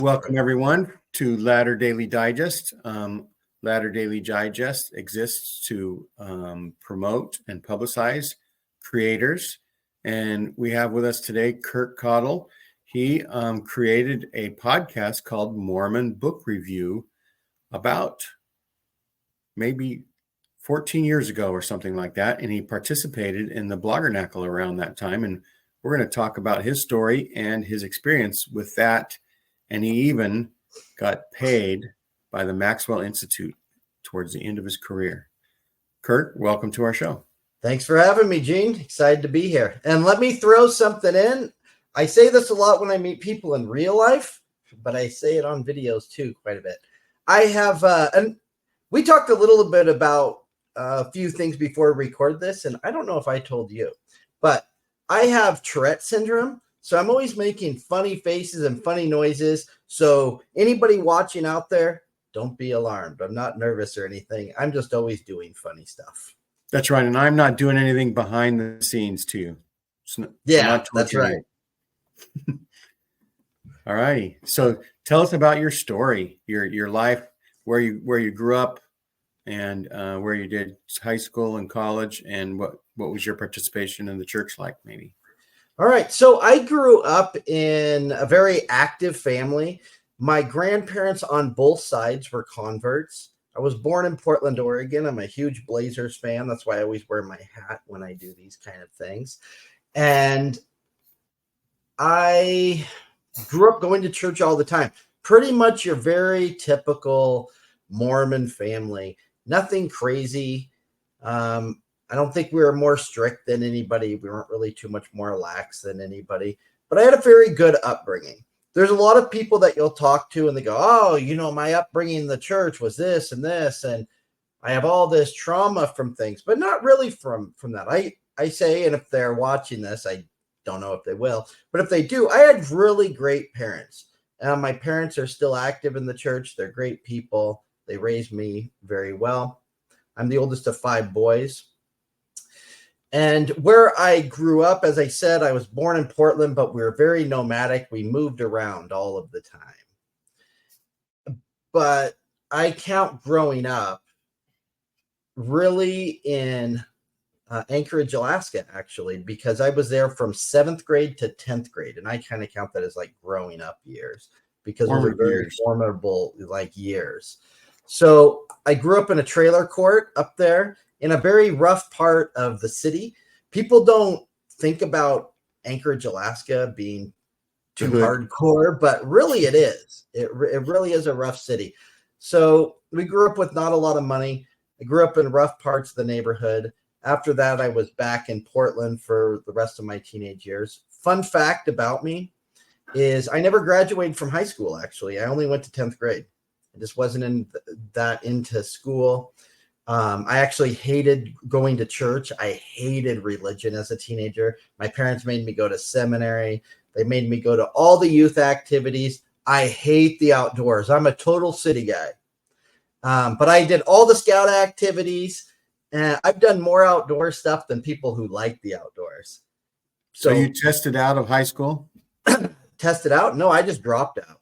Welcome, everyone, to Ladder Daily Digest. Ladder Daily Digest exists to promote and publicize creators. And we have with us today Kirk Caudle. He created a podcast called Mormon Book Review about maybe 14 years ago or something like that. And he participated in the Bloggernacle around that time. And we're going to talk about his story and his experience with that. And he even got paid by the Maxwell Institute towards the end of his career. Kirk, welcome to our show. Thanks for having me, Gene. Excited to be here. And let me throw something in. I say this a lot when I meet people in real life, but I say it on videos too quite a bit. I have, and we talked a little bit about a few things before we record this, and I don't know if I told you, but I have Tourette syndrome. So I'm always making funny faces and funny noises. So anybody watching out there, don't be alarmed. I'm not nervous or anything. I'm just always doing funny stuff. That's right. And I'm not doing anything behind the scenes too. Yeah, that's right. All righty. So tell us about your story, your life, where you grew up and where you did high school and college, and what was your participation in the church like, maybe? All right. So I grew up in a very active family. My grandparents on both sides were converts. I was born in Portland, Oregon. I'm a huge Blazers fan. That's why I always wear my hat when I do these kind of things. And I grew up going to church all the time. Pretty much your very typical Mormon family. Nothing crazy. I don't think we were more strict than anybody. We weren't really too much more lax than anybody, but I had a very good upbringing. There's a lot of people that you'll talk to and they go, oh, my upbringing in the church was this and this, and I have all this trauma from things, but not really from that. I say, and if they're watching this, I don't know if they will, but if they do, I had really great parents. My parents are still active in the church. They're great people. They raised me very well. I'm the oldest of 5 boys. And where I grew up, as I said, I was born in Portland, but we were very nomadic. We moved around all of the time. But I count growing up really in Anchorage, Alaska, actually, because I was there from 7th grade to 10th grade. And I kind of count that as like growing up years because those are very formidable years. So I grew up in a trailer court up there in a very rough part of the city. People don't think about Anchorage, Alaska being too hardcore, but really it is. It really is a rough city. So we grew up with not a lot of money. I grew up in rough parts of the neighborhood. After that, I was back in Portland for the rest of my teenage years. Fun fact about me is I never graduated from high school, actually. I only went to 10th grade. I just wasn't into school. I actually hated going to church. I hated religion as a teenager. My parents made me go to seminary. They made me go to all the youth activities. I hate the outdoors. I'm a total city guy. But I did all the scout activities, and I've done more outdoor stuff than people who like the outdoors. So you tested out of high school? Tested out? No, I just dropped out.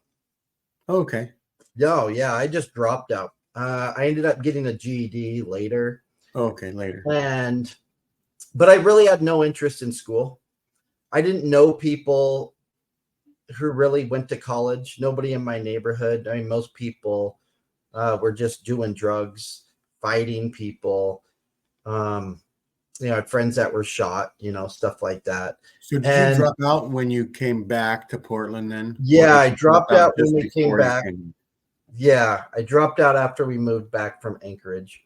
Okay. No, yeah, I just dropped out. I ended up getting a GED later. Okay, later. But I really had no interest in school. I didn't know people who really went to college. Nobody in my neighborhood. I mean, most people were just doing drugs, fighting people. I had friends that were shot, stuff like that. So did you drop out when you came back to Portland then? Yeah, I dropped out when we came back. Yeah, I dropped out after we moved back from Anchorage.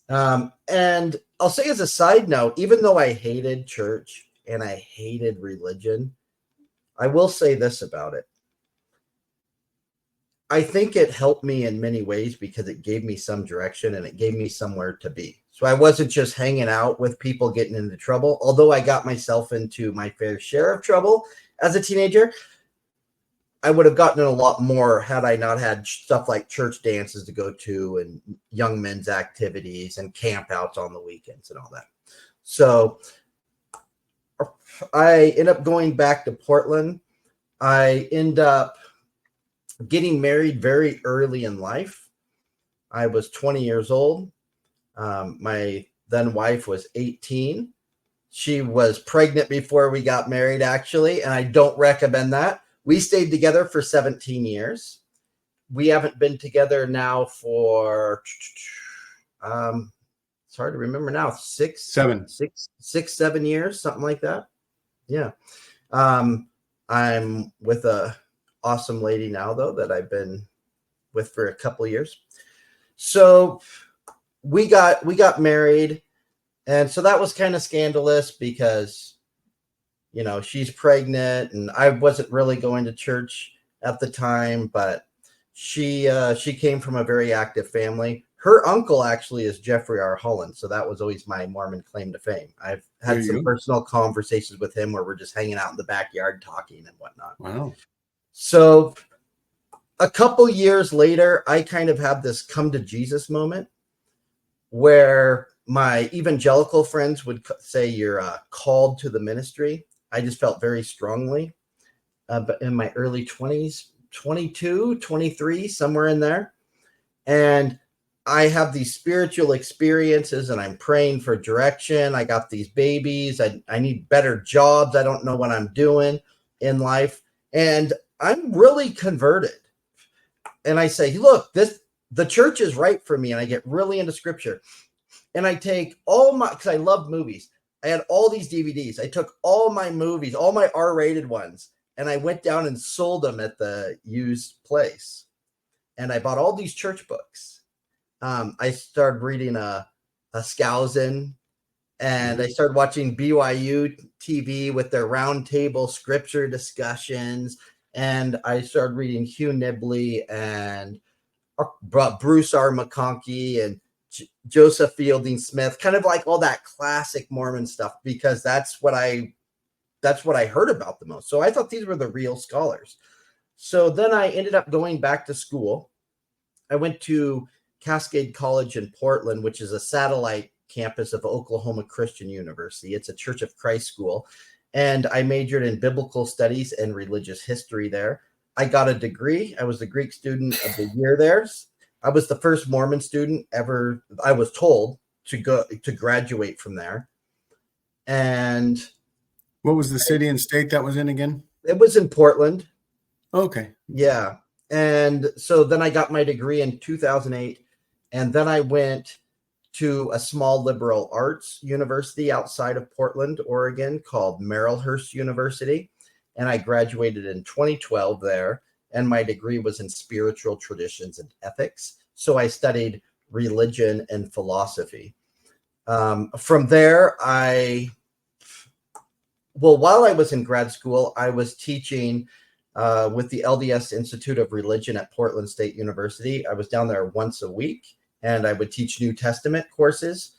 And I'll say as a side note, even though I hated church and I hated religion, I will say this about it. I think it helped me in many ways because it gave me some direction and it gave me somewhere to be. So I wasn't just hanging out with people getting into trouble, although I got myself into my fair share of trouble as a teenager. I would have gotten in a lot more had I not had stuff like church dances to go to and young men's activities and campouts on the weekends and all that. So I end up going back to Portland. I end up getting married very early in life. I was 20 years old. My then wife was 18. She was pregnant before we got married, actually, and I don't recommend that. We stayed together for 17 years. We haven't been together now for, it's hard to remember now, 7 years, something like that. Yeah. I'm with a awesome lady now, though, that I've been with for a couple of years. So we got married, and so that was kind of scandalous because, you know, she's pregnant, and I wasn't really going to church at the time, but she came from a very active family. Her uncle actually is Jeffrey R. Holland, so that was always my Mormon claim to fame. I've had some personal conversations with him where we're just hanging out in the backyard talking and whatnot. Wow. So a couple years later, I kind of have this come to Jesus moment where my evangelical friends would say you're called to the ministry. I just felt very strongly, but in my early 20s, 22, 23, somewhere in there. And I have these spiritual experiences and I'm praying for direction. I got these babies. I need better jobs. I don't know what I'm doing in life. And I'm really converted. And I say, look, the church is right for me. And I get really into scripture. And I take because I love movies. I had all these DVDs. I took all my movies, all my R-rated ones, and I went down and sold them at the used place. And I bought all these church books. I started reading a Skousen, and I started watching BYU TV with their roundtable scripture discussions. And I started reading Hugh Nibley and Bruce R. McConkie and Joseph Fielding Smith, kind of like all that classic Mormon stuff, because that's what I heard about the most. So I thought these were the real scholars. So then I ended up going back to school. I went to Cascade College in Portland, which is a satellite campus of Oklahoma Christian University. It's a Church of Christ school. And I majored in biblical studies and religious history there. I got a degree. I was the Greek student of the year there. I was the first Mormon student ever, I was told, to graduate from there. And what was the city and state that was in again? It was in Portland. Okay. Yeah. And so then I got my degree in 2008. And then I went to a small liberal arts university outside of Portland, Oregon, called Marylhurst University. And I graduated in 2012 there. And my degree was in spiritual traditions and ethics. So I studied religion and philosophy. From there, while I was in grad school, I was teaching with the LDS Institute of Religion at Portland State University. I was down there once a week, and I would teach New Testament courses.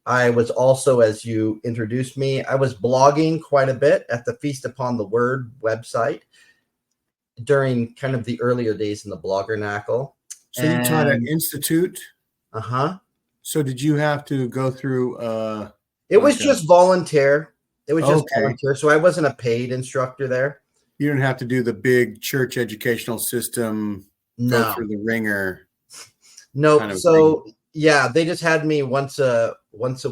I was also, as you introduced me, I was blogging quite a bit at the Feast Upon the Word website during kind of the earlier days in the Bloggernacle. So you taught at Institute? Uh-huh. So did you have to go through it was just volunteer. It was just volunteer. So I wasn't a paid instructor there. You didn't have to do the big church educational system, go through the ringer. No. Kind of so thing. Yeah, they just had me once a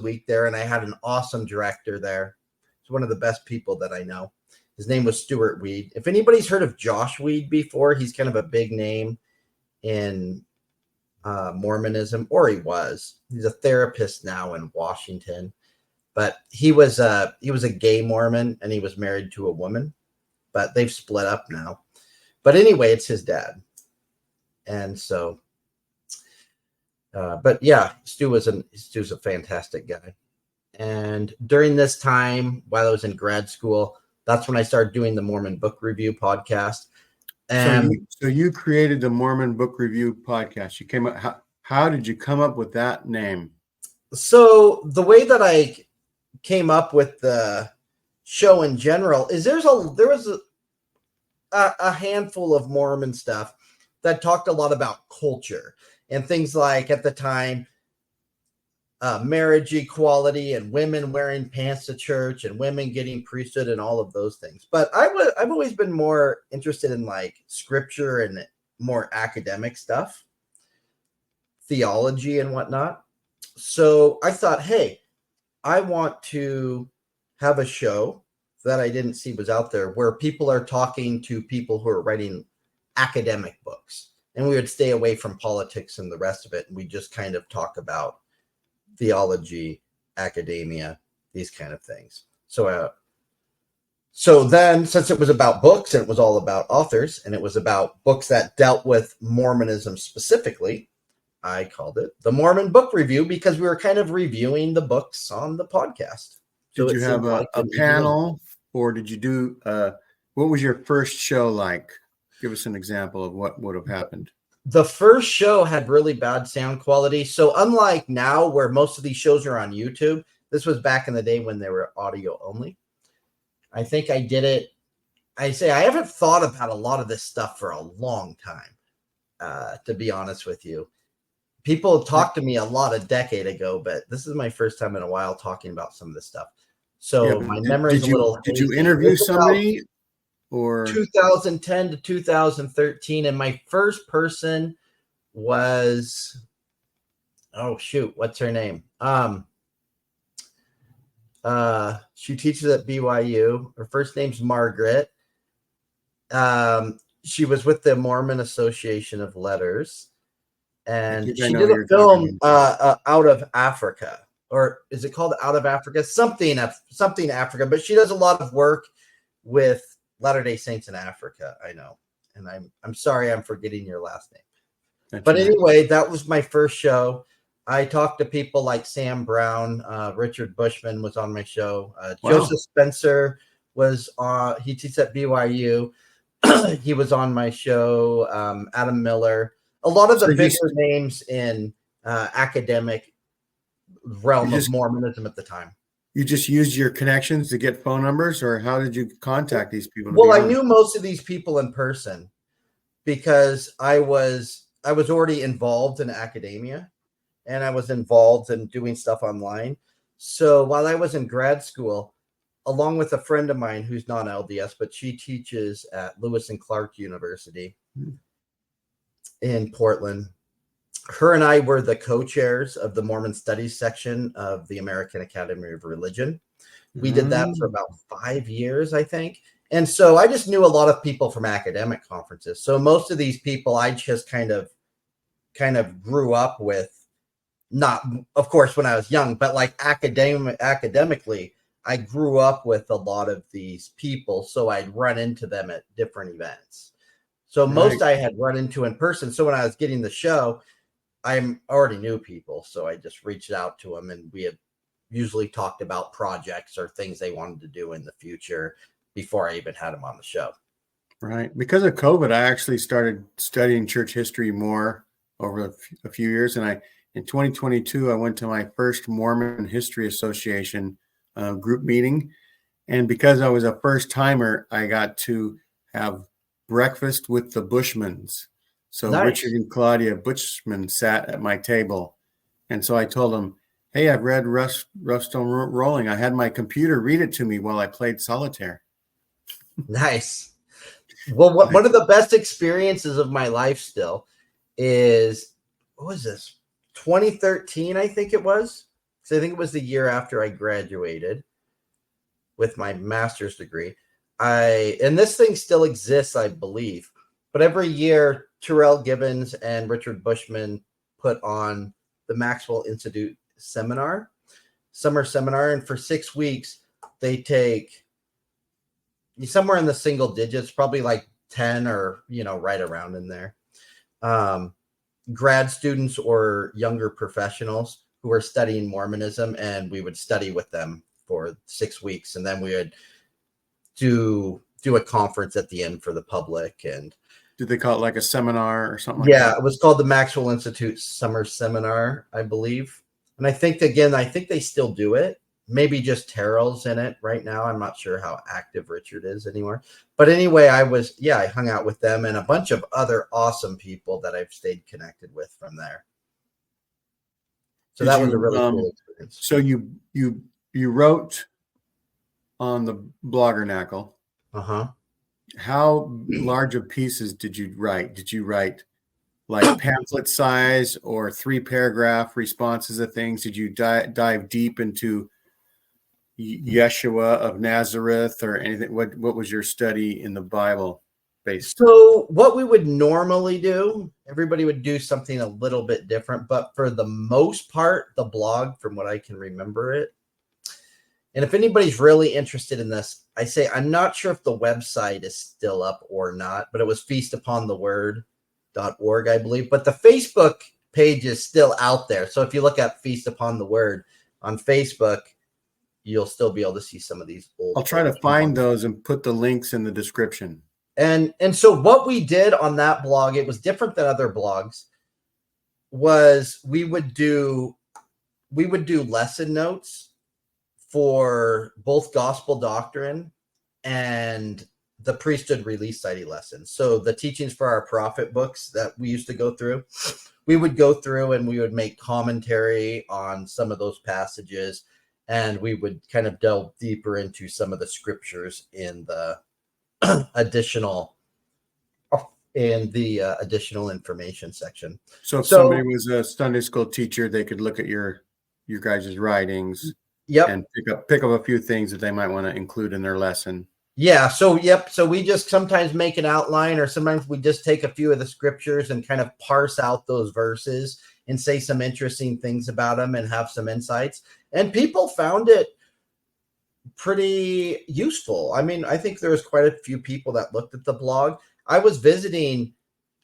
week there, and I had an awesome director there. He's one of the best people that I know. His name was Stuart Weed. If anybody's heard of Josh Weed before, he's kind of a big name in Mormonism, or he was. He's a therapist now in Washington, but he was a gay Mormon, and he was married to a woman, but they've split up now. But anyway, it's his dad, and so. But yeah, Stu's a fantastic guy. And during this time, while I was in grad school, that's when I started doing the Mormon Book Review podcast. And so you created the Mormon Book Review podcast. You came up. How did you come up with that name? So the way that I came up with the show in general is there was a handful of Mormon stuff that talked a lot about culture and things like, at the time, marriage equality and women wearing pants to church and women getting priesthood and all of those things. But I've always been more interested in like scripture and more academic stuff, theology and whatnot. So I thought, hey, I want to have a show that I didn't see was out there where people are talking to people who are writing academic books. And we would stay away from politics and the rest of it. And we just kind of talk about theology, academia, these kind of things. So then, since it was about books and it was all about authors and it was about books that dealt with Mormonism specifically, I called it the Mormon Book Review because we were kind of reviewing the books on the podcast. Did you have a panel, or did you do, what was your first show like? Give us an example of what would have happened. The first show had really bad sound quality. So unlike now where most of these shows are on YouTube, this was back in the day when they were audio only. I think I did it. I haven't thought about a lot of this stuff for a long time, to be honest with you. People talked to me a lot a decade ago, but this is my first time in a while talking about some of this stuff. So my memory is a little. Did you interview somebody? Or 2010 to 2013, and my first person was, oh shoot, what's her name? She teaches at BYU. Her first name's Margaret. She was with the Mormon Association of Letters, and she did a film out of Africa, or is it called Out of Africa? Something Africa, but she does a lot of work with Latter-day Saints in Africa, I know. And I'm sorry I'm forgetting your last name. But anyway, that was my first show. I talked to people like Sam Brown, Richard Bushman was on my show. Wow. Joseph Spencer was on, he teaches at BYU. He was on my show. Adam Miller. A lot of the bigger names in academic realm of Mormonism at the time. You just used your connections to get phone numbers, or how did you contact these people? Well, I knew most of these people in person because I was already involved in academia and I was involved in doing stuff online. So while I was in grad school, along with a friend of mine who's not LDS, but she teaches at Lewis and Clark University in Portland. Her and I were the co-chairs of the Mormon Studies section of the American Academy of Religion. We did that for about 5 years, I think. And so I just knew a lot of people from academic conferences. So most of these people I just kind of grew up with, not, of course, when I was young, but like academically, I grew up with a lot of these people. So I'd run into them at different events. So most I had run into in person. So when I was getting the show, I already knew people, so I just reached out to them, and we had usually talked about projects or things they wanted to do in the future before I even had them on the show. Right. Because of COVID, I actually started studying church history more over a few years, and in 2022, I went to my first Mormon History Association group meeting, and because I was a first timer, I got to have breakfast with the Bushmans. So nice. Richard and Claudia Bushman sat at my table. And so I told them, hey, I've read Rough-Stone Rolling. I had my computer read it to me while I played solitaire. Nice. Well, one of the best experiences of my life still is, what was this? 2013, I think it was. So I think it was the year after I graduated with my master's degree. And this thing still exists, I believe. But every year, Terrell Gibbons and Richard Bushman put on the Maxwell Institute summer seminar. And for 6 weeks, they take somewhere in the single digits, probably like 10 or, right around in there. Grad students or younger professionals who are studying Mormonism, and we would study with them for 6 weeks. And then we would do a conference at the end for the public. And did they call it like a seminar or something like that? Yeah, it was called the Maxwell Institute Summer Seminar, I believe. And I think they still do it. Maybe just Terrell's in it right now. I'm not sure how active Richard is anymore. But anyway, I hung out with them and a bunch of other awesome people that I've stayed connected with from there. So that was a really cool experience. So you wrote on the Bloggernacle. Uh-huh. how large of pieces did you write? Did you write like pamphlet size or 3-paragraph responses of things? Did you dive deep into Yeshua of Nazareth or anything? What was your study in the Bible based? So what we would normally do, everybody would do something a little bit different, but for the most part, the blog, from what I can remember it, and if anybody's really interested in this, I say, I'm not sure if the website is still up or not, but it was feastupontheword.org, I believe. But the Facebook page is still out there. So if you look at Feast Upon the Word on Facebook, you'll still be able to see some of these old. I'll try to find those and put the links in the description. And so what we did on that blog, it was different than other blogs, was we would do lesson notes for both gospel doctrine and the priesthood release society lessons. So the teachings for our prophet books that we used to go through, we would go through and we would make commentary on some of those passages, and we would kind of delve deeper into some of the scriptures in the additional information section. So if somebody was a Sunday school teacher, they could look at your guys' writings. Yep. And pick up a few things that they might want to include in their lesson. Yeah. So, yep. So we just sometimes make an outline, or sometimes we just take a few of the scriptures and kind of parse out those verses and say some interesting things about them and have some insights. And people found it pretty useful. I mean, I think there was quite a few people that looked at the blog. I was visiting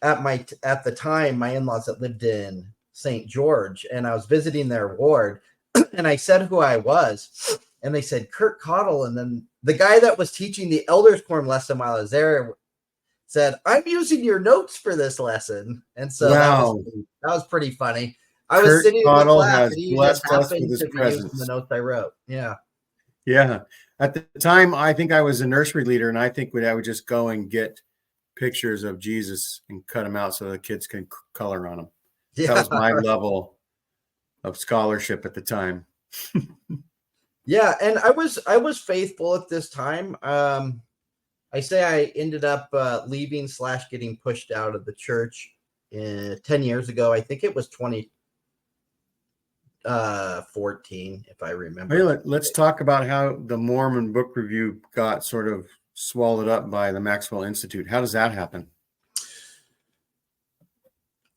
at the time, my in-laws that lived in St. George, and I was visiting their ward. And I said who I was, and they said Kirk Caudle. And then the guy that was teaching the elders quorum lesson while I was there said, "I'm using your notes for this lesson." And so wow. that was pretty funny. I was sitting in the class, and he just happened to be using the notes I wrote. Yeah. Yeah. At the time, I think I was a nursery leader, and I think I would just go and get pictures of Jesus and cut them out so the kids can color on them. Yeah. That was my level of scholarship at the time. Yeah, and I was faithful at this time. I say I ended up leaving / getting pushed out of the church 10 years ago. I think it was 2014, if I remember. Hey, let's talk about how the Mormon Book Review got sort of swallowed up by the Maxwell Institute. How does that happen?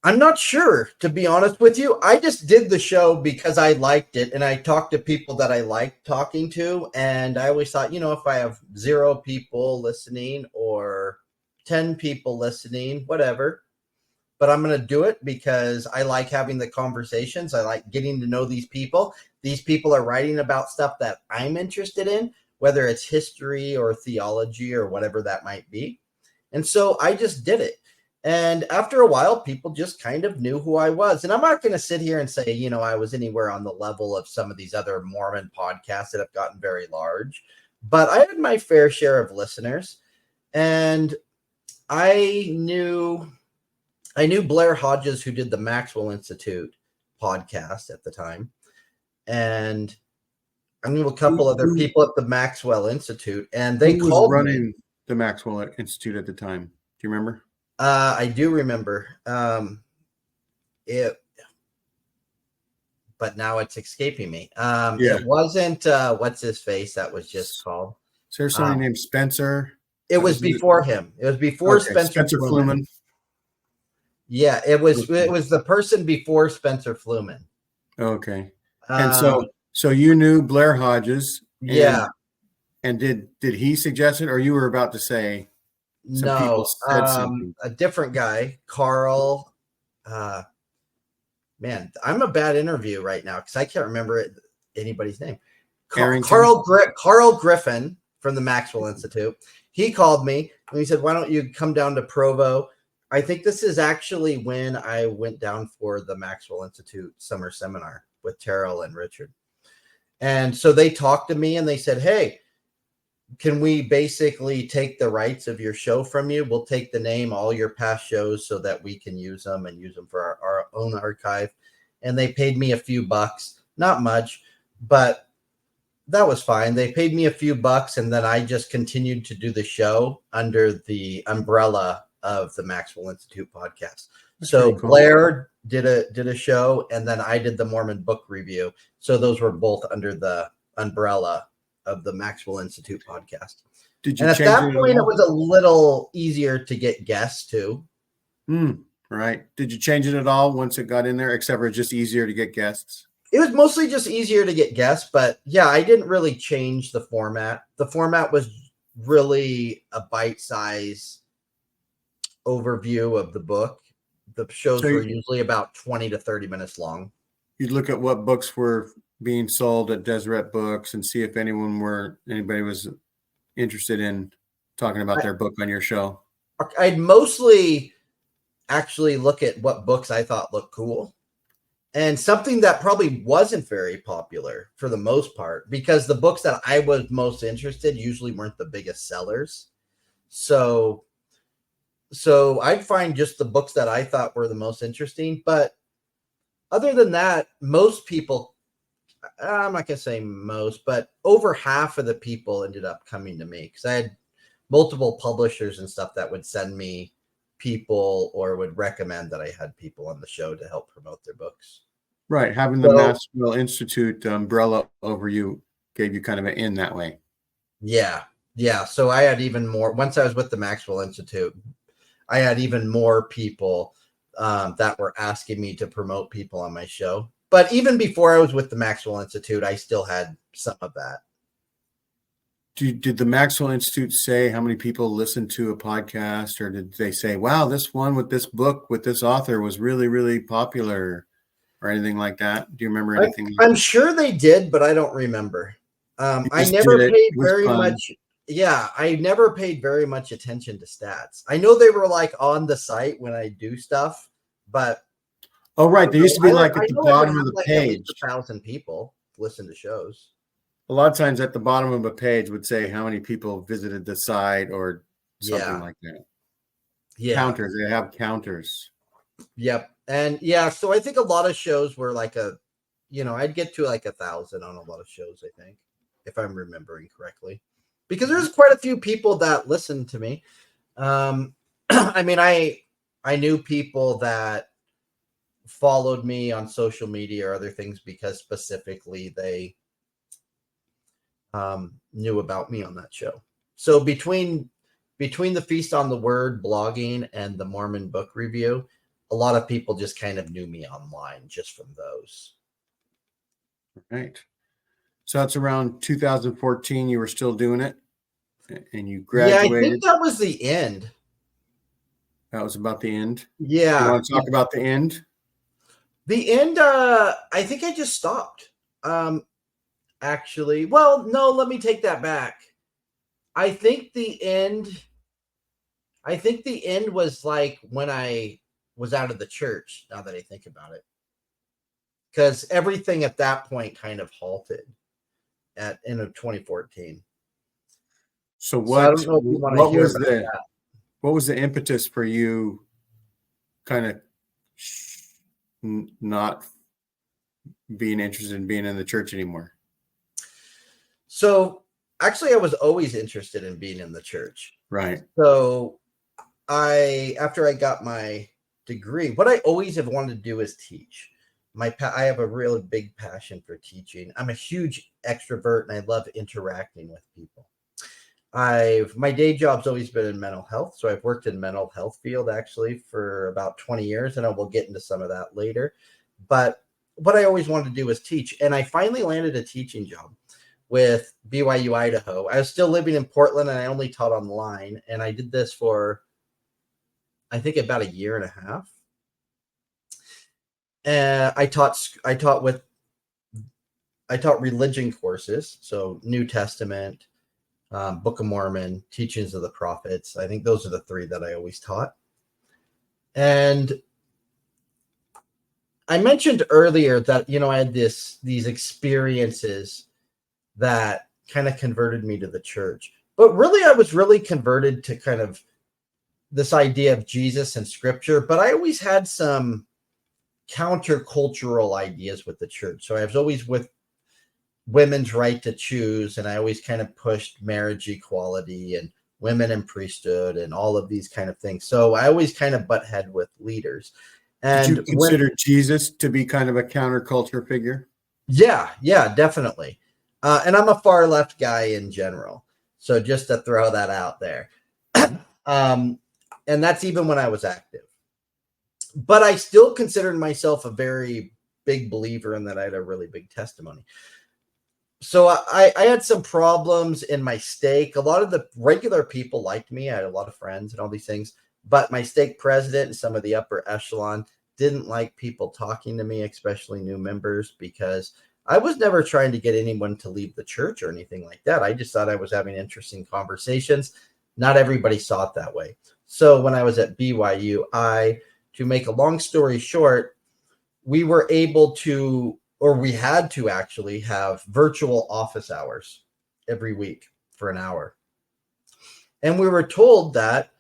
I'm not sure, to be honest with you. I just did the show because I liked it, and I talked to people that I liked talking to. And I always thought, if I have 0 people listening or 10 people listening, whatever, but I'm going to do it because I like having the conversations. I like getting to know these people. These people are writing about stuff that I'm interested in, whether it's history or theology or whatever that might be. And so I just did it. And after a while, people just kind of knew who I was. And I'm not going to sit here and say, I was anywhere on the level of some of these other Mormon podcasts that have gotten very large. But I had my fair share of listeners. And I knew Blair Hodges, who did the Maxwell Institute podcast at the time. And I knew a couple other people at the Maxwell Institute. And they called running the Maxwell Institute at the time. Do you remember? I do remember it, but now it's escaping me. It wasn't what's his face that was just called. Is there somebody named Spencer? It was before him. It was before Spencer Fluman. Yeah, it was the person before Spencer Fluman. Okay. And so you knew Blair Hodges. Yeah. And did he suggest it, or you were about to say? No, a different guy, Carl. Man, I'm a bad interview right now because I can't remember anybody's name. Carl Griffin from the Maxwell Institute. He called me and he said, "Why don't you come down to Provo?" I think this is actually when I went down for the Maxwell Institute summer seminar with Terrell and Richard. And so they talked to me and they said, "Hey, can we basically take the rights of your show from you? We'll take the name, all your past shows, so that we can use them for our own archive." And they paid me a few bucks, not much, but that was fine. They paid me a few bucks, and then I just continued to do the show under the umbrella of the Maxwell Institute podcast. That's so cool. Blair did a show, and then I did the Mormon book review. So those were both under the umbrella of the Maxwell Institute podcast. Did you and at change that point, it was a little easier to get guests too. Right. Did you change it at all once it got in there, except for it's just easier to get guests? It was mostly just easier to get guests, but yeah, I didn't really change the format. The format was really a bite-size overview of the book. The shows were usually about 20 to 30 minutes long. You'd look at what books were being sold at Deseret Books and see if anybody was interested in talking about their book on your show. I'd mostly actually look at what books I thought looked cool. And something that probably wasn't very popular for the most part, because the books that I was most interested usually weren't the biggest sellers. So I'd find just the books that I thought were the most interesting. But other than that, most people, I'm not going to say most, but over half of the people ended up coming to me because I had multiple publishers and stuff that would send me people or would recommend that I had people on the show to help promote their books. Right. Having the Maxwell Institute umbrella over you gave you kind of an in that way. Yeah. Yeah. So I had even more, once I was with the Maxwell Institute, I had even more people that were asking me to promote people on my show. But even before I was with the Maxwell Institute, I still had some of that. Did the Maxwell Institute say how many people listened to a podcast, or did they say, wow, this one with this book with this author was really, really popular, or anything like that? Do you remember anything? I'm sure they did, but I don't remember. I never paid very much. Yeah, I never paid very much attention to stats. I know they were like on the site when I do stuff, but oh, right. They used to be like at the bottom of the like page. At least 1,000 people listen to shows. A lot of times at the bottom of a page would say how many people visited the site or something like that. Yeah. Counters. They have counters. Yep. And yeah, so I think a lot of shows were like I'd get to like 1,000 on a lot of shows, I think, if I'm remembering correctly. Because there's quite a few people that listened to me. I mean, I knew people that followed me on social media or other things because specifically they knew about me on that show. So between the Feast on the Word blogging and the Mormon book review, a lot of people just kind of knew me online just from those. Right. So that's around 2014. You were still doing it, and you graduated. Yeah, I think that was the end. That was about the end. Yeah. You want to talk about the end? The end. I think I just stopped. Actually, well, no. Let me take that back. I think the end was like when I was out of the church. Now that I think about it, because everything at that point kind of halted at end of 2014. So what? I don't know if you want to hear about that. What was the impetus for you kind of not being interested in being in the church anymore? So actually, I was always interested in being in the church. Right. So after I got my degree, what I always have wanted to do is teach. I have a really big passion for teaching. I'm a huge extrovert and I love interacting with people. My day job's always been in mental health. So I've worked in mental health field actually for about 20 years, and I will get into some of that later. But what I always wanted to do was teach. And I finally landed a teaching job with BYU Idaho. I was still living in Portland and I only taught online. And I did this for, I think, about a year and a half. And I taught religion courses. So New Testament, Book of Mormon, Teachings of the Prophets. I think those are the three that I always taught. And I mentioned earlier that, I had these experiences that kind of converted me to the church. But really, I was really converted to kind of this idea of Jesus and scripture. But I always had some countercultural ideas with the church. So I was always with women's right to choose, and I always kind of pushed marriage equality and women in priesthood and all of these kind of things. So I always kind of butt head with leaders. And did you consider Jesus to be kind of a counterculture figure? Yeah, definitely. And I'm a far left guy in general. So just to throw that out there. And that's even when I was active. But I still considered myself a very big believer in that I had a really big testimony. So I had some problems in my stake. A lot of the regular people liked me. I had a lot of friends and all these things. But my stake president and some of the upper echelon didn't like people talking to me, especially new members, because I was never trying to get anyone to leave the church or anything like that. I just thought I was having interesting conversations. Not everybody saw it that way. So when I was at BYU, to make a long story short, we were able to, or we had to actually have virtual office hours every week for an hour. And we were told that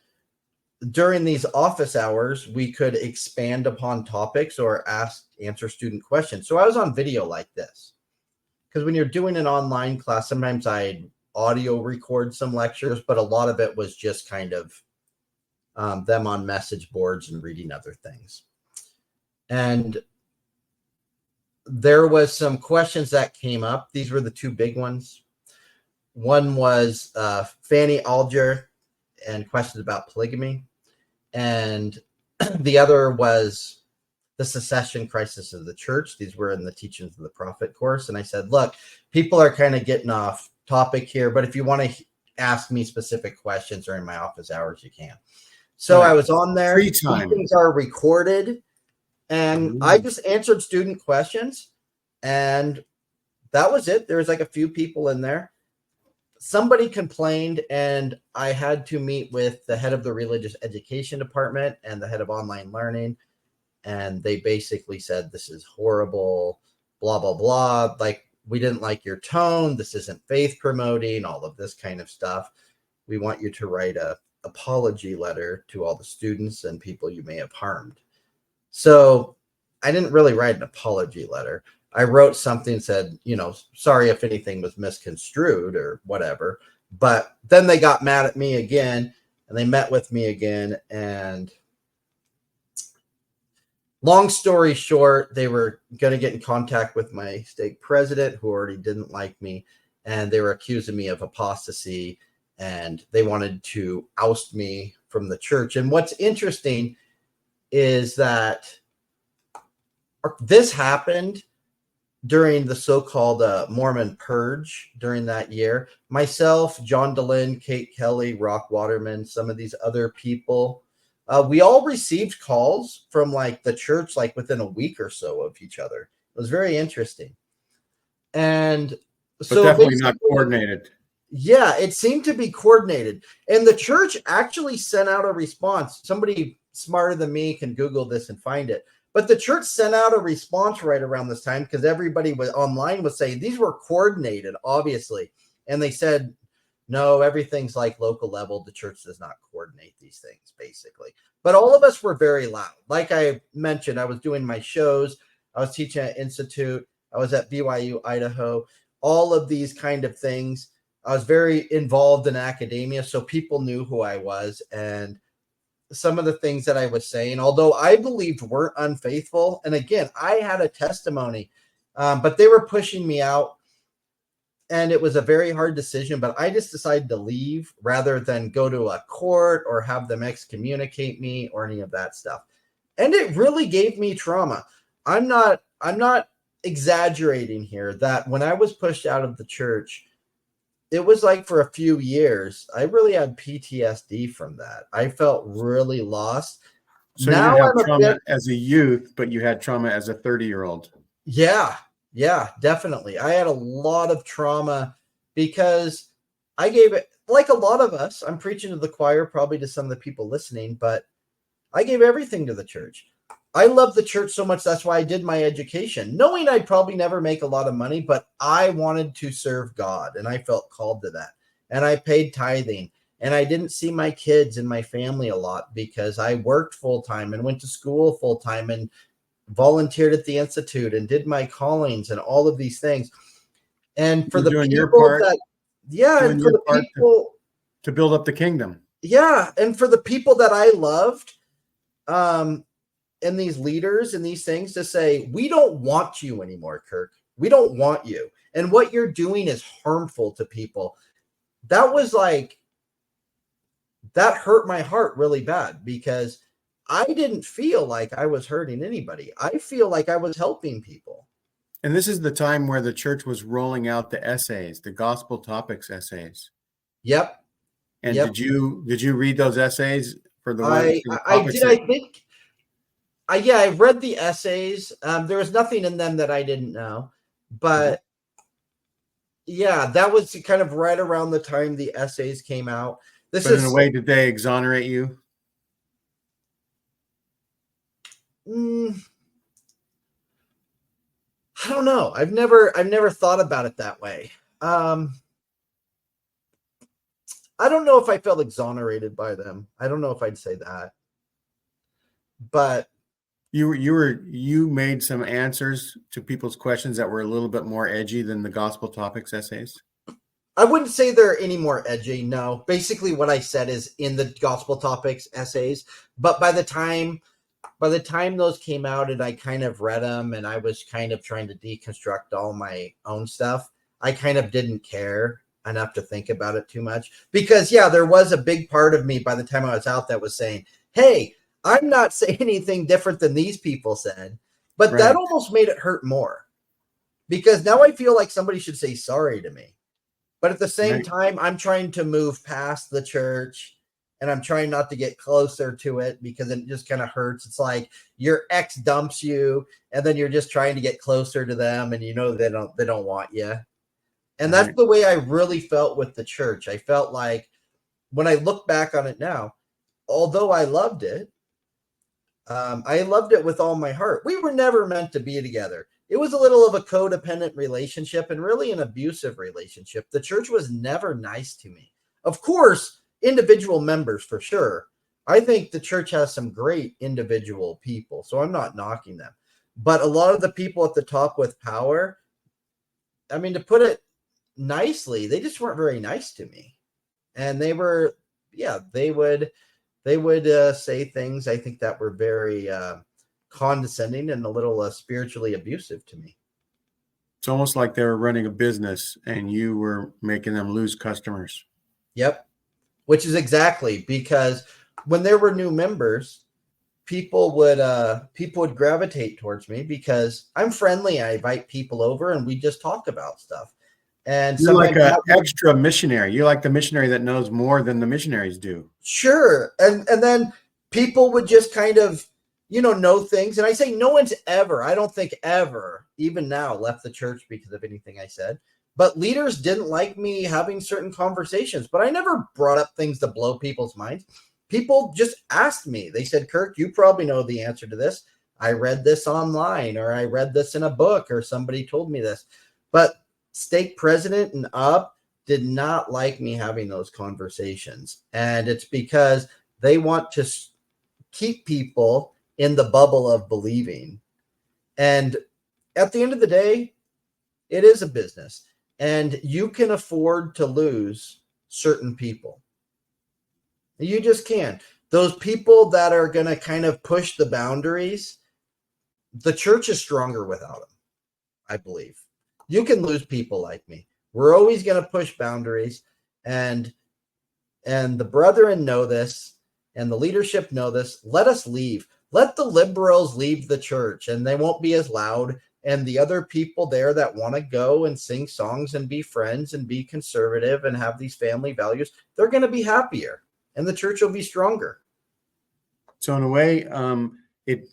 during these office hours, we could expand upon topics or answer student questions. So I was on video like this, because when you're doing an online class, sometimes I'd audio record some lectures, but a lot of it was just kind of them on message boards and reading other things. And there was some questions that came up. These were the two big ones. One was Fanny Alger and questions about polygamy. And the other was the secession crisis of the church. These were in the Teachings of the Prophet course. And I said, look, people are kind of getting off topic here, but if you want to ask me specific questions during my office hours, you can. So I was on there. Free time. Things are recorded. And I just answered student questions. And that was it. There was like a few people in there. Somebody complained, and I had to meet with the head of the religious education department and the head of online learning. And they basically said, this is horrible, blah, blah, blah. Like, we didn't like your tone. This isn't faith promoting, all of this kind of stuff. We want you to write a apology letter to all the students and people you may have harmed. So I didn't really write an apology letter. I wrote something, said, sorry if anything was misconstrued or whatever. But then they got mad at me again, and they met with me again. And long story short, they were going to get in contact with my stake president, who already didn't like me. And they were accusing me of apostasy, and they wanted to oust me from the church. And what's interesting is that this happened during the so-called Mormon purge during that year. Myself, John DeLynn, Kate Kelly, Rock Waterman, some of these other people, we all received calls from like the church, like within a week or so of each other. It was very interesting. And so definitely not coordinated. Yeah, it seemed to be coordinated. And the church actually sent out a response. Somebody smarter than me can Google this and find it. But the church sent out a response right around this time, because everybody was online was saying these were coordinated, obviously. And they said, no, everything's like local level. The church does not coordinate these things, basically. But all of us were very loud. Like I mentioned, I was doing my shows. I was teaching at Institute. I was at BYU Idaho. All of these kind of things. I was very involved in academia, so people knew who I was. And some of the things that I was saying, although I believed weren't unfaithful. And again, I had a testimony, but they were pushing me out, and it was a very hard decision, but I just decided to leave rather than go to a court or have them excommunicate me or any of that stuff. And it really gave me trauma. I'm not exaggerating here that when I was pushed out of the church, it was like for a few years, I really had PTSD from that. I felt really lost. So now you had trauma as a youth, but you had trauma as a 30-year-old. Yeah, definitely. I had a lot of trauma because I gave it, like a lot of us, I'm preaching to the choir, probably to some of the people listening, but I gave everything to the church. I love the church so much. That's why I did my education, knowing I'd probably never make a lot of money, but I wanted to serve God, and I felt called to that. And I paid tithing, and I didn't see my kids and my family a lot because I worked full time and went to school full time and volunteered at the Institute and did my callings and all of these things. And for You're the doing your people part, that, yeah, and for the people to build up the kingdom. Yeah, and for the people that I loved, and these leaders and these things to say, we don't want you anymore, Kirk. We don't want you. And what you're doing is harmful to people. That was like, that hurt my heart really bad because I didn't feel like I was hurting anybody. I feel like I was helping people. And this is the time where the church was rolling out the essays, the gospel topics essays. Yep. And yep. did you read those essays for the I did. I think. I read the essays. There was nothing in them that I didn't know, but yeah, that was kind of right around the time the essays came out. But in a way, did they exonerate you? I don't know. I've never thought about it that way. I don't know if I felt exonerated by them. I don't know if I'd say that. But you made some answers to people's questions that were a little bit more edgy than the gospel topics essays. I wouldn't say they're any more edgy. No, basically what I said is in the gospel topics essays. But by the time those came out and I kind of read them and I was kind of trying to deconstruct all my own stuff, I kind of didn't care enough to think about it too much because there was a big part of me by the time I was out that was saying, hey, I'm not saying anything different than these people said, but that almost made it hurt more because now I feel like somebody should say sorry to me. But at the same time, I'm trying to move past the church and I'm trying not to get closer to it because it just kind of hurts. It's like your ex dumps you and then you're just trying to get closer to them and they don't want you. And that's the way I really felt with the church. I felt like when I look back on it now, although I loved it with all my heart. We were never meant to be together. It was a little of a codependent relationship and really an abusive relationship. The church was never nice to me. Of course, individual members for sure. I think the church has some great individual people, so I'm not knocking them. But a lot of the people at the top with power, I mean, to put it nicely, they just weren't very nice to me. And they would say things I think that were very condescending and a little spiritually abusive to me. It's almost like they were running a business and you were making them lose customers. Yep. Which is exactly because when there were new members, people would gravitate towards me because I'm friendly. I invite people over and we just talk about stuff. And you're like an extra missionary. You're like the missionary that knows more than the missionaries do. Sure. And then people would just kind of, know things. And I say no one's ever, I don't think ever, even now, left the church because of anything I said. But leaders didn't like me having certain conversations. But I never brought up things to blow people's minds. People just asked me. They said, Kirk, you probably know the answer to this. I read this online or I read this in a book or somebody told me this. But stake president and up did not like me having those conversations. And it's because they want to keep people in the bubble of believing. And at the end of the day, it is a business. And you can afford to lose certain people. You just can. Those people that are going to kind of push the boundaries, the church is stronger without them, I believe. You can lose people like me. We're always going to push boundaries, and the brethren know this, and the leadership know this. Let us leave. Let the liberals leave the church, and they won't be as loud. And the other people there that want to go and sing songs and be friends and be conservative and have these family values, they're going to be happier, and the church will be stronger. So in a way, it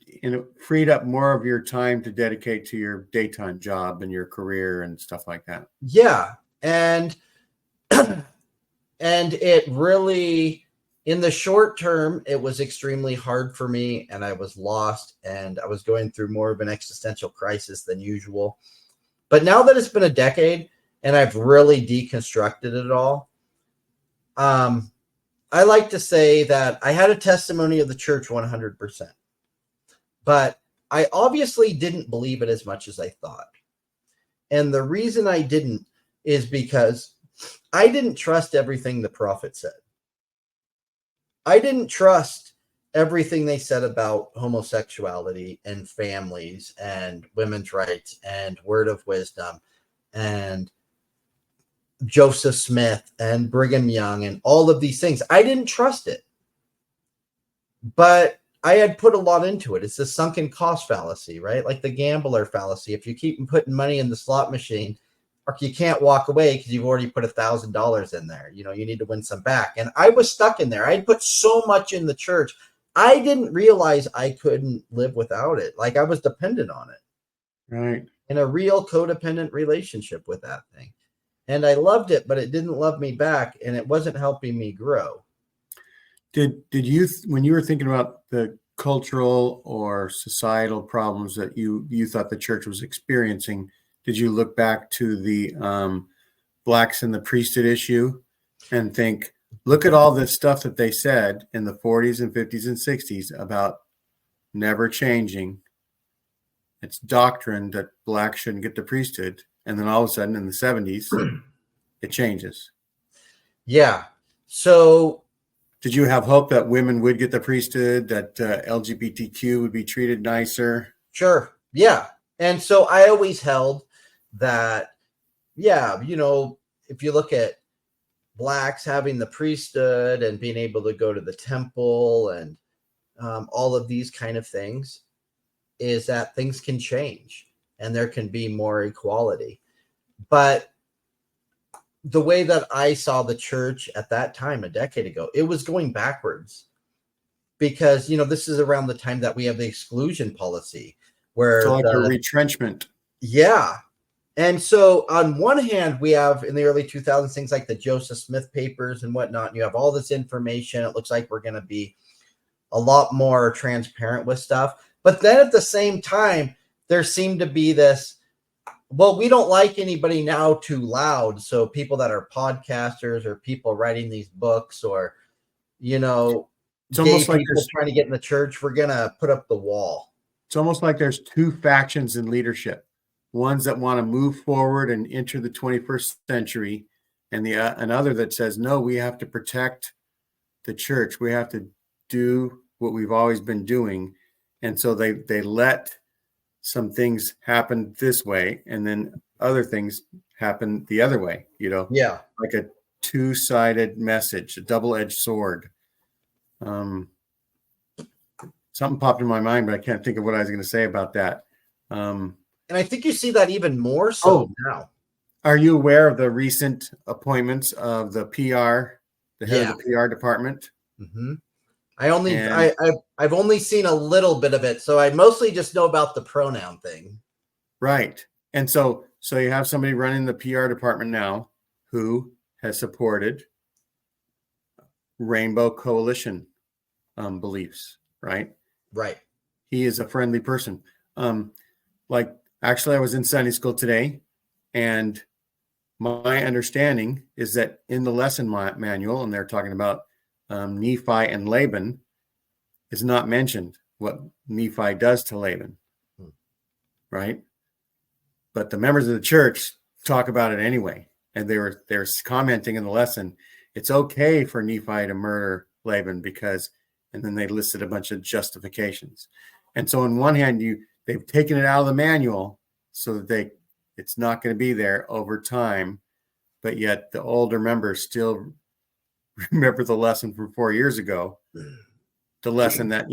freed up more of your time to dedicate to your daytime job and your career and stuff like that. Yeah. And it really, in the short term, it was extremely hard for me and I was lost and I was going through more of an existential crisis than usual. But now that it's been a decade and I've really deconstructed it all, I like to say that I had a testimony of the church 100%. But I obviously didn't believe it as much as I thought. And the reason I didn't is because I didn't trust everything the prophet said. I didn't trust everything they said about homosexuality and families and women's rights and word of wisdom and Joseph Smith and Brigham Young and all of these things. I didn't trust it, but I had put a lot into it. It's the sunken cost fallacy, right? Like the gambler fallacy. If you keep putting money in the slot machine, or you can't walk away because you've already put $1,000 in there. You need to win some back. And I was stuck in there. I put so much in the church. I didn't realize I couldn't live without it. Like I was dependent on it. Right. In a real codependent relationship with that thing. And I loved it, but it didn't love me back, and it wasn't helping me grow. Did you, when you were thinking about the cultural or societal problems that you thought the church was experiencing, did you look back to the blacks in the priesthood issue and think, look at all this stuff that they said in the 40s and 50s and 60s about never changing? It's doctrine that blacks shouldn't get the priesthood. And then all of a sudden in the 70s, it changes. Yeah. So did you have hope that women would get the priesthood, that LGBTQ would be treated nicer? Sure. Yeah. And so I always held that, yeah, if you look at blacks having the priesthood and being able to go to the temple and all of these kind of things, is that things can change and there can be more equality. But the way that I saw the church at that time, a decade ago, it was going backwards because, this is around the time that we have the exclusion policy where so like a retrenchment. Yeah. And so on one hand, we have in the early 2000s, things like the Joseph Smith papers and whatnot. And you have all this information. It looks like we're going to be a lot more transparent with stuff. But then at the same time, there seemed to be this, well, we don't like anybody now too loud. So people that are podcasters or people writing these books or, it's almost like people trying to get in the church, we're going to put up the wall. It's almost like there's two factions in leadership. Ones that want to move forward and enter the 21st century, and another that says, no, we have to protect the church. We have to do what we've always been doing. And so they let some things happen this way, and then other things happen the other way, Yeah. Like a two-sided message, a double-edged sword. Something popped in my mind, but I can't think of what I was going to say about that. And I think you see that even more so now. Are you aware of the recent appointments of the PR, the head of the PR department? Mm-hmm. I've only seen a little bit of it, so I mostly just know about the pronoun thing. Right. And so you have somebody running the PR department now who has supported Rainbow Coalition beliefs, right? Right. He is a friendly person. Actually, I was in Sunday school today, and my understanding is that in the lesson manual, and they're talking about Nephi and Laban, is not mentioned what Nephi does to Laban, right? But the members of the church talk about it anyway, and they're commenting in the lesson, it's okay for Nephi to murder Laban because, and then they listed a bunch of justifications. And so on one hand, they've taken it out of the manual so that it's not going to be there over time, but yet the older members still remember the lesson from 4 years ago, the lesson that,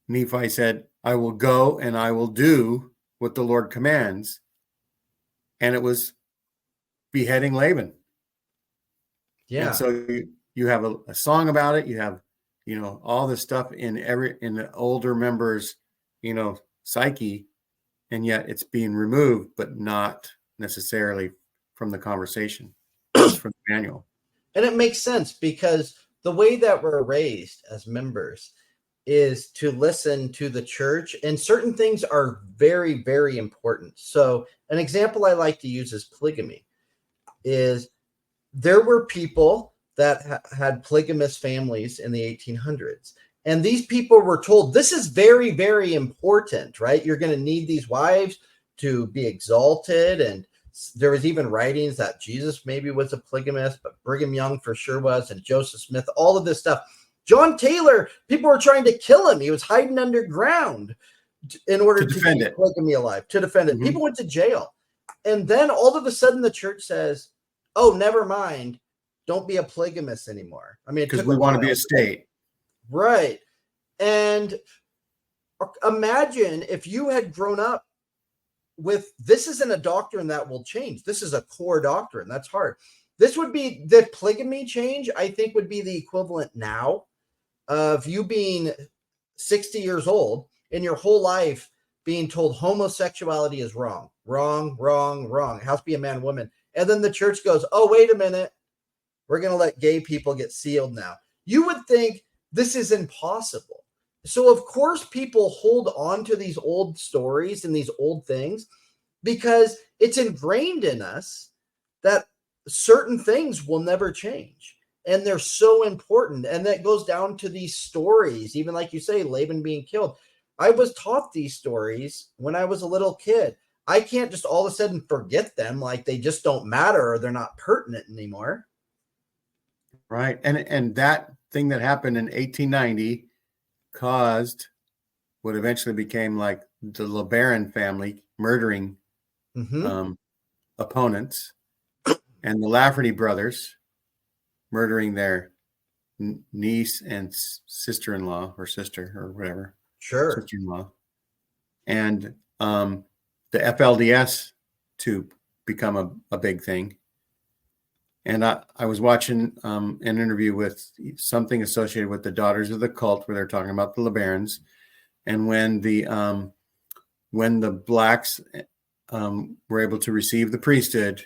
Nephi said, I will go and I will do what the Lord commands. And it was beheading Laban. Yeah. And so you have a song about it. You have, all this stuff in the older members, psyche, and yet it's being removed, but not necessarily from the conversation, just from the manual. And it makes sense because the way that we're raised as members is to listen to the church, and certain things are very, very important. So an example I like to use is polygamy. Is there were people that had polygamous families in the 1800s. And these people were told, this is very, very important, right? You're going to need these wives to be exalted and There was even writings that Jesus maybe was a polygamist, but Brigham Young for sure was, and Joseph Smith, all of this stuff. John Taylor, people were trying to kill him. He was hiding underground in order to keep polygamy alive, to defend it. People went to jail. And then all of a sudden the church says, oh, never mind. Don't be a polygamist anymore. I mean, because we want to be a state. Right. And imagine if you had grown up with, this isn't a doctrine that will change. This is a core doctrine. That's hard. This would be the polygamy change, I think, would be the equivalent now of you being 60 years old and your whole life being told homosexuality is wrong. It has to be a man, woman. And then the church goes, oh, wait a minute. We're going to let gay people get sealed now. You would think this is impossible. So, of course, people hold on to these old stories and these old things because it's ingrained in us that certain things will never change. And they're so important. And that goes down to these stories, even like you say, Laban being killed. I was taught these stories when I was a little kid. I can't just all of a sudden forget them like they just don't matter or they're not pertinent anymore. Right. And that thing that happened in 1890 caused what eventually became like the LeBaron family murdering opponents, and the Lafferty brothers murdering their niece and sister-in-law or sister or whatever. Sure. Sister-in-law. And the FLDS to become a big thing. And I was watching an interview with something associated with the Daughters of the Cult, where they're talking about the LeBarons, and when the blacks were able to receive the priesthood,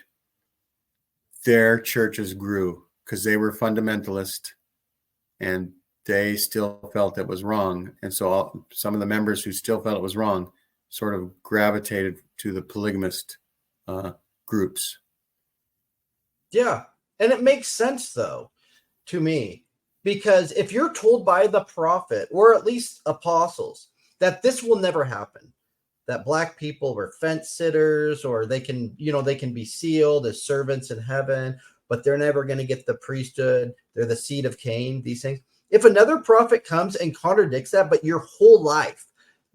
their churches grew because they were fundamentalist, and they still felt it was wrong. And so some of the members who still felt it was wrong sort of gravitated to the polygamist groups. Yeah. And it makes sense, though, to me, because if you're told by the prophet or at least apostles that this will never happen, that black people were fence sitters or they can be sealed as servants in heaven, but they're never going to get the priesthood. They're the seed of Cain, these things. If another prophet comes and contradicts that, but your whole life,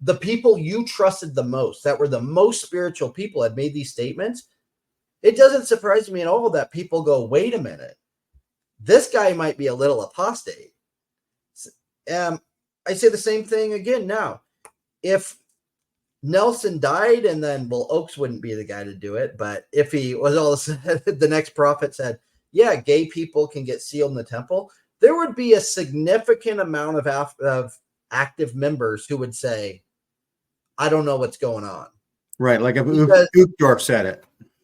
the people you trusted the most, that were the most spiritual people, had made these statements, it doesn't surprise me at all that people go, wait a minute, this guy might be a little apostate. I say the same thing again now. If Nelson died and then, well, Oakes wouldn't be the guy to do it, but if he was all of a sudden, the next prophet said, yeah, gay people can get sealed in the temple, there would be a significant amount of active members who would say, I don't know what's going on. Right, like if Uchtdorf said it.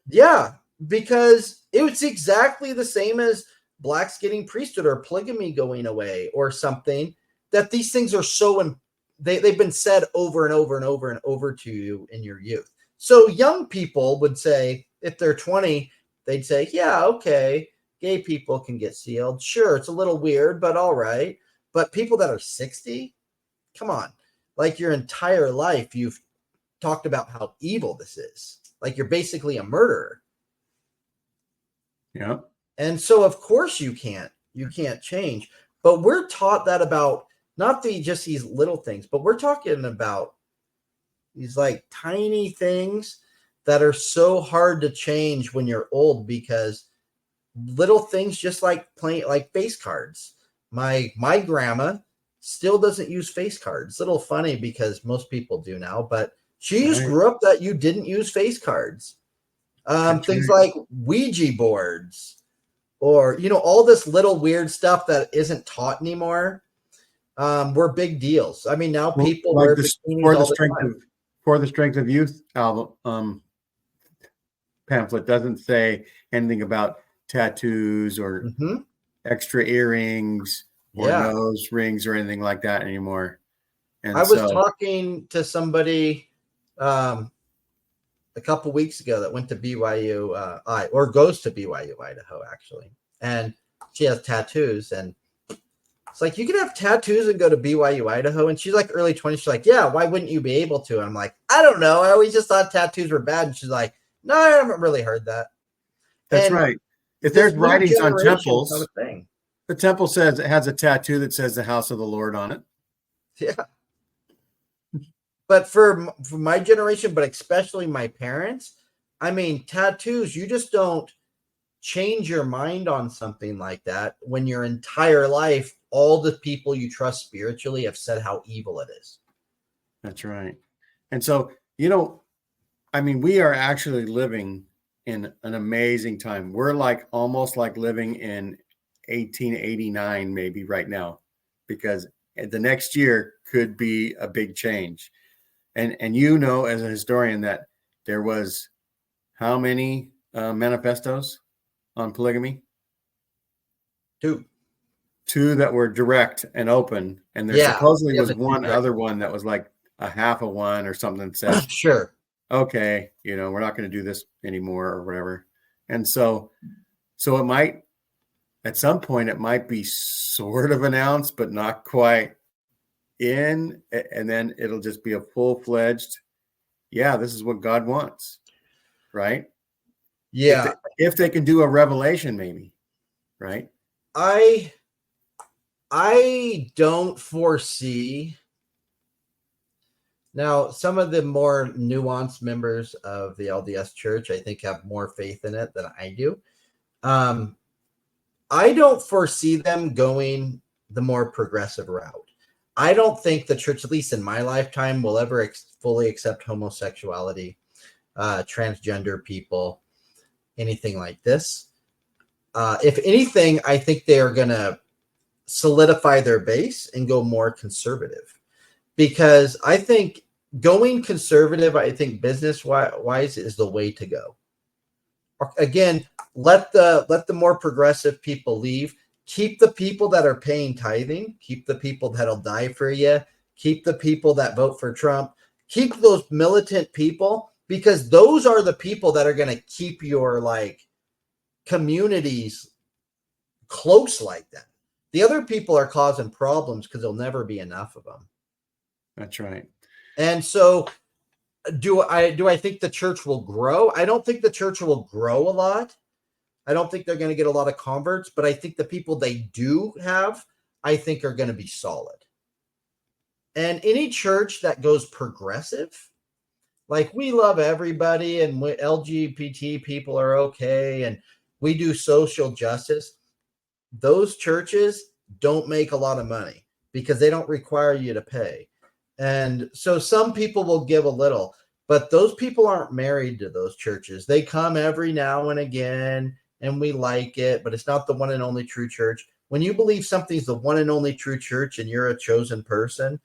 Yeah, because it was exactly the same as blacks getting priesthood or polygamy going away or something, that these things are so, they've been said over and over and over and over to you in your youth. So young people would say, if they're 20, they'd say, yeah, okay, gay people can get sealed. Sure, it's a little weird, but all right. But people that are 60, come on. Like your entire life, you've talked about how evil this is. Like you're basically a murderer. Yeah. And so of course you can't change. But we're taught that about not just these little things, but we're talking about these like tiny things that are so hard to change when you're old, because little things just like playing like face cards. My grandma still doesn't use face cards. It's a little funny because most people do now, but she just grew up that you didn't use face cards. Things like Ouija boards or, all this little weird stuff that isn't taught anymore were big deals. I mean, now people like wear bikinis For the Strength of Youth album pamphlet doesn't say anything about tattoos or extra earrings or nose rings or anything like that anymore. And I was talking to somebody a couple weeks ago that went to BYU or goes to BYU Idaho actually, and she has tattoos, and it's like, you can have tattoos and go to BYU Idaho, and she's like early 20s. She's like, yeah, why wouldn't you be able to? And I'm like, I don't know, I always just thought tattoos were bad. And she's like, No, I haven't really heard that. That's And right. If this there's new writings on generation's temples, not a thing. the temple says it has a tattoo that says the house of the Lord on it. Yeah. But for my generation, but especially my parents, I mean, tattoos, you just don't change your mind on something like that when your entire life, all the people you trust spiritually have said how evil it is. That's right. And so, you know, I mean, we are actually living in an amazing time. We're like almost like living in 1889, maybe right now, because the next year could be a big change. And you know, as a historian, that there was how many manifestos on polygamy? Two that were direct and open, and there supposedly was one other one that was like a half of one or something that said, sure, okay, you know, we're not going to do this anymore or whatever. And so it might, at some point, it might be sort of announced, but not quite in, and then it'll just be a full-fledged, yeah, this is what God wants, right? Yeah. If they can do a revelation, maybe, right? I don't foresee. Now, some of the more nuanced members of the LDS Church, I think, have more faith in it than I do. I don't foresee them going the more progressive route. I don't think the church, at least in my lifetime, will ever fully accept homosexuality, transgender people, anything like this. If anything, I think they are going to solidify their base and go more conservative, because I think going conservative, I think business wise is the way to go. Again, let the more progressive people leave. Keep the people that are paying tithing. Keep the people that'll die for you. Keep the people that vote for Trump. Keep those militant people, because those are the people that are going to keep your like communities close like that. The other people are causing problems because there'll never be enough of them. That's right. And so do I think the church will grow? I don't think the church will grow a lot. I don't think they're going to get a lot of converts, but I think the people they do have, I think are going to be solid. And any church that goes progressive, like we love everybody and LGBT people are okay and we do social justice, those churches don't make a lot of money because they don't require you to pay. And so some people will give a little, but those people aren't married to those churches. They come every now and again and we like it, but it's not the one and only true church. When you believe something's the one and only true church and you're a chosen person,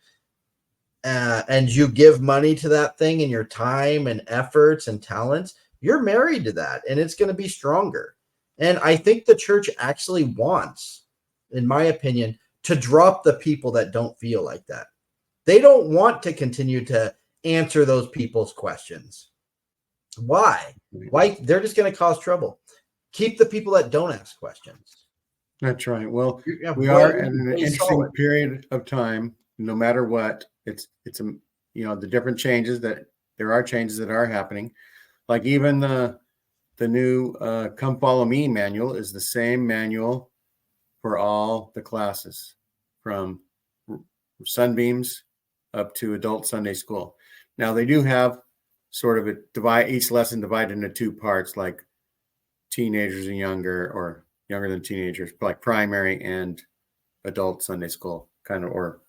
and you give money to that thing and your time and efforts and talents, you're married to that and it's going to be stronger. And I think the church actually wants, in my opinion, to drop the people that don't feel like that. They don't want to continue to answer those people's questions. Why? They're just going to cause trouble. Keep the people that don't ask questions. That's right. Well, we are in an interesting period of time. No matter what, it's the different changes that there are changes that are happening. Like even the new Come Follow Me manual is the same manual for all the classes, from Sunbeams up to adult Sunday school. Now they do have sort of each lesson divided into two parts, like teenagers and younger, or younger than teenagers, like primary and adult Sunday school kind of, or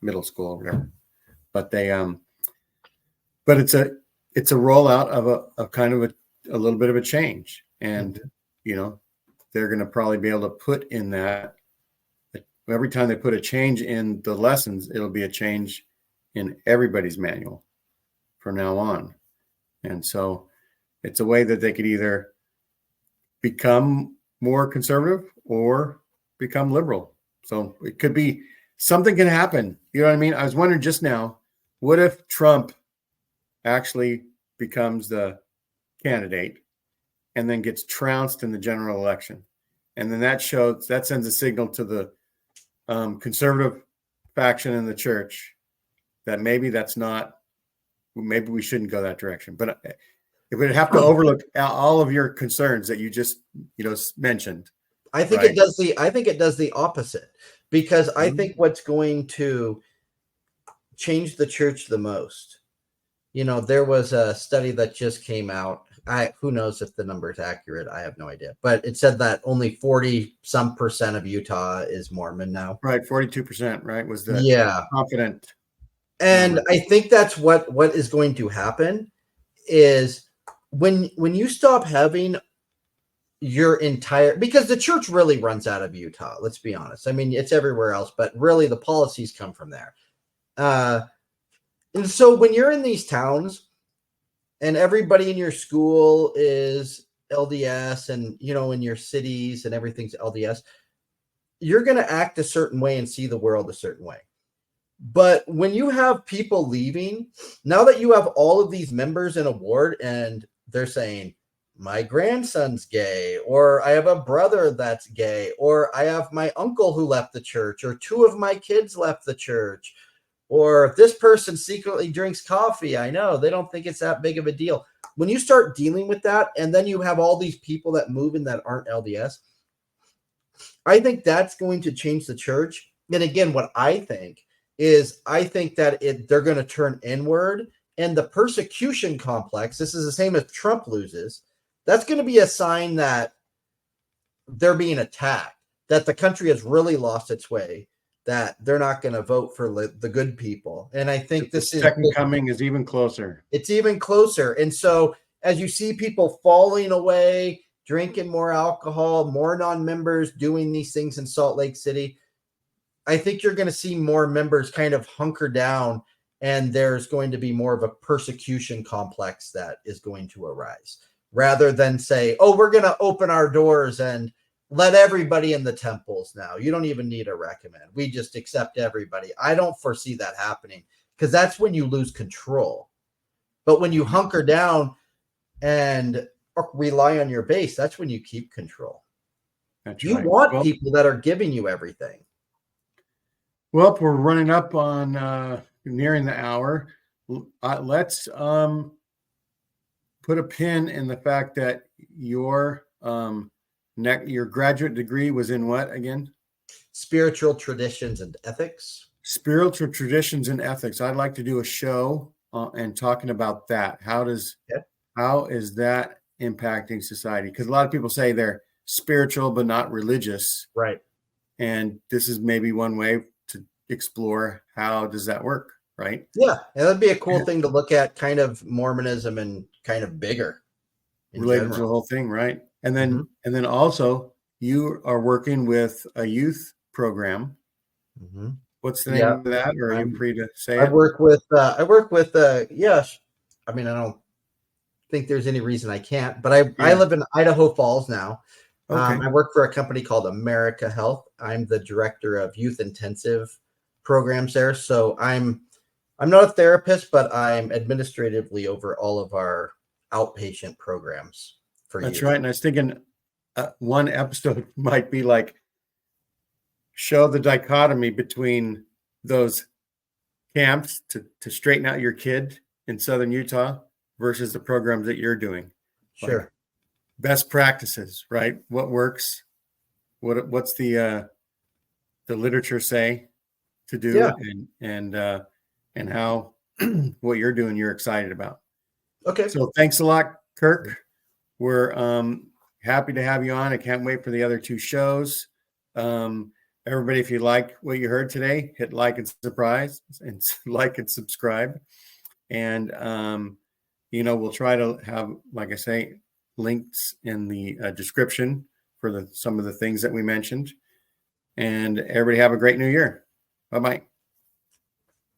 middle school or whatever. But they but it's a rollout of kind of a little bit of a change. And they're going to probably be able to put in that every time they put a change in the lessons, it'll be a change in everybody's manual from now on. And so it's a way that they could either become more conservative or become liberal. So it could be, something can happen. You know what I mean? I was wondering just now, what if Trump actually becomes the candidate and then gets trounced in the general election? And then that sends a signal to the conservative faction in the church that maybe we shouldn't go that direction. But it would have to overlook all of your concerns that you just, mentioned. I think it does the opposite, because I think what's going to change the church the most. There was a study that just came out. Who knows if the number is accurate? I have no idea. But it said that only 40% of Utah is Mormon now. Right, 42%, right? Was the confident. And number. I think that's what is going to happen is when you stop having your entire, because the church really runs out of Utah, let's be honest. I mean, it's everywhere else, but really the policies come from there. And so when you're in these towns and everybody in your school is LDS, and, in your cities and everything's LDS, you're going to act a certain way and see the world a certain way. But when you have people leaving, now that you have all of these members in a ward and they're saying, my grandson's gay, or I have a brother that's gay, or I have my uncle who left the church, or 2 of my kids left the church, or this person secretly drinks coffee. I know they don't think it's that big of a deal. When you start dealing with that, and then you have all these people that move in that aren't LDS, I think that's going to change the church. And again, what I think is, I think that they're going to turn inward, and the persecution complex, this is the same as Trump loses. That's going to be a sign that they're being attacked, that the country has really lost its way, that they're not going to vote for the good people. And I think this second coming is even closer. It's even closer. And so as you see people falling away, drinking more alcohol, more non-members doing these things in Salt Lake City, I think you're going to see more members kind of hunker down, and there's going to be more of a persecution complex that is going to arise, rather than say, oh, we're going to open our doors and let everybody in the temples now. You don't even need a recommend. We just accept everybody. I don't foresee that happening, because that's when you lose control. But when you hunker down and rely on your base, that's when you keep control. That's you right. want people that are giving you everything. Well, we're running up on nearing the hour. Let's put a pin in the fact that your graduate degree was in what again? Spiritual traditions and ethics. Spiritual traditions and ethics. I'd like to do a show and talking about that. How is that impacting society? Because a lot of people say they're spiritual but not religious, right? And this is maybe one way to explore how does that work, right? Yeah, that'd be a cool thing to look at, kind of Mormonism and kind of bigger related to the whole thing, right? And then also you are working with a youth program. Mm-hmm. What's the name of that? Or are you free to say I work with yes. I mean, I don't think there's any reason I can't, but I live in Idaho Falls now. Okay. I work for a company called America Health. I'm the director of youth intensive programs there. So I'm not a therapist, but I'm administratively over all of our outpatient programs for That's youth. right. And I was thinking one episode might be like, show the dichotomy between those camps to straighten out your kid in Southern Utah versus the programs that you're doing. Sure. Like best practices, right? What works? What's the literature say to do, and how what you're doing you're excited about. Okay. So thanks a lot, Kirk. We're happy to have you on. I can't wait for the other 2 shows. Everybody, if you like what you heard today, hit like and subscribe. And, we'll try to have, like I say, links in the description for some of the things that we mentioned. And everybody have a great new year. Bye-bye.